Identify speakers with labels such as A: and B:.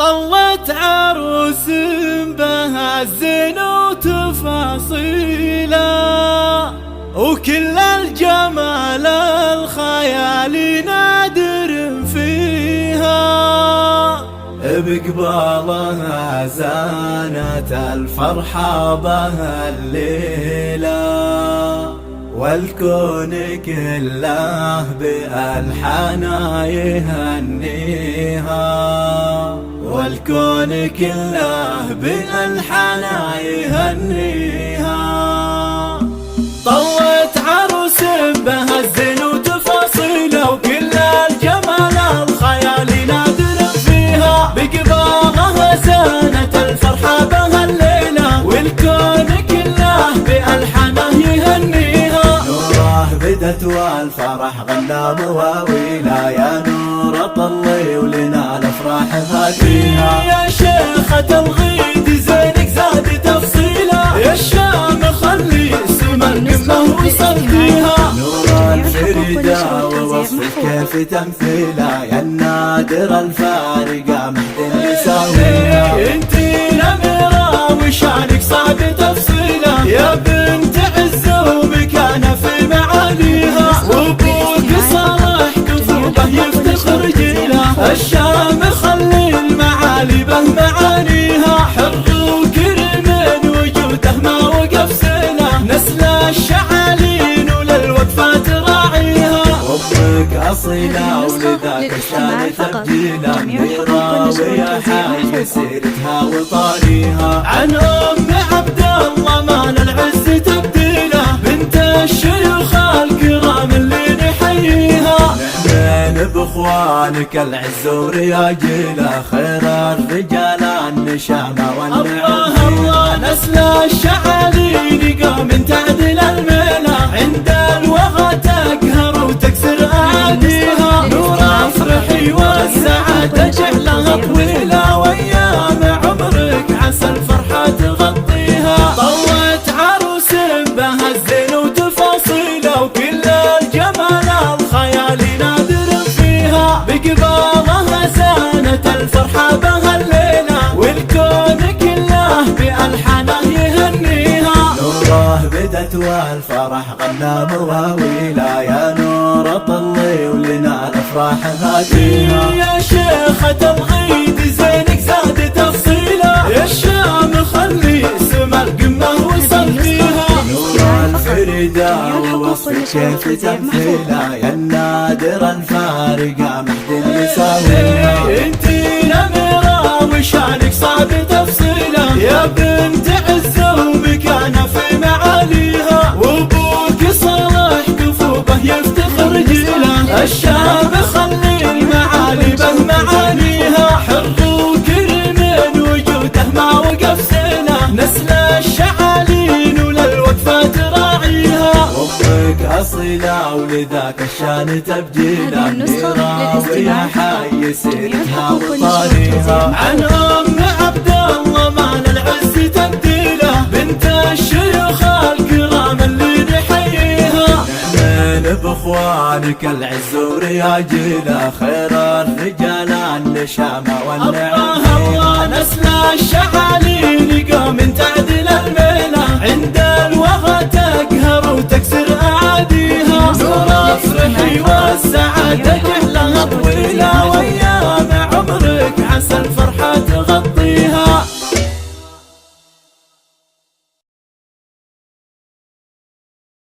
A: طلت عروس بها الزين وتفاصيله، وكل الجمال الخيالي نادر فيها. بقبالها زانت الفرحة بها الليلة، والكون كله بألحانها يهنيها، والكون كله بألحانها يهنيها. طوت عروس بها الزين وتفاصيله، وكل الجمال الخيالي نادر فيها. بقبالها زانت الفرحة بها الليلة، والكون كله بألحانه يهنيها. نوره بدت والفرح غنى مواويله، يا نور طلي ولنا الافراح هاتيها. يا شيخة الغيد زينك زاد تفصيله، يا الشام خلي اسم القمة وصلتيها. نور الفريدة ووصفك كيف تمثيله، يا النادر الفارقة محد يساويها. انتي الأميرة وشانك صعب تفصيله، يا بنت عز ومكانة في معاليها. وابوك صالح كفوبه يفتخر جيله، الشام خلي المعالي به معانيها. حر وكرم وجوده ما وقف سنه، نسل الشعالين وللوقفات راعيها. وامك اصيله ولذاك الشان تبجيله، منيره ويا حي سيرتها وطاريها. عن ام عبد الله مال العز تبديله، بنت الشيوخ الكرام اللي نحييها. نحن باخوانك العز ورياجيله، خير الرجال النشامه والنعم. الله نسل الشعالين قام تعدل الميله، عند الوغى تقهر وتكسر اعاديها. نور افرحي والسعاده جعلها طويله، وايام عمرك عسى الفرحه تغطيها. طوت عروس بها الزين وتفاصيله، وكل الجمال الخيالي نادر فيها. بقبالها زانت الفرحه بها الليله، والكون كله بألحانه يهنيها. نوره بدت والفرح غنى مواويله، يا نور طلي ولنا الافراح هاتيها. يا شيخة الغيد زينك زاد تفصيله، يا الشام خلي اسم القمة وصلتيها. نور الفريدة ووصفك كيف تمثيله، يا النادر الفارقة محد يساويها. انتي الأميرة وشانك صعب تفصيله، يا بنت عز ومكانة في معاليها. وابوك صالح كفوبه يفتخر جيله، الشام خلي المعالي به معانيها. حر وكرم وجوده ما وقف سنه، نسل الشعالين وللوقفات راعيها. وامك اصيله ولذاك الشان تبجيله، منيره ويا حي سيرتها وطاريها. عن ام عبد الله مال العز تبديله، بنت الشيوخ الكرام اللي نحييها. نحن باخوانك العز ورياجيله، خير الرجال النشامه والنعم. الله نسل الشعالين قام تعدل الميله، عند الوغى تقهر وتكسر اعاديها. نور افرحي والسعاده جعلها طويله، وايام عمرك عسى الفرحه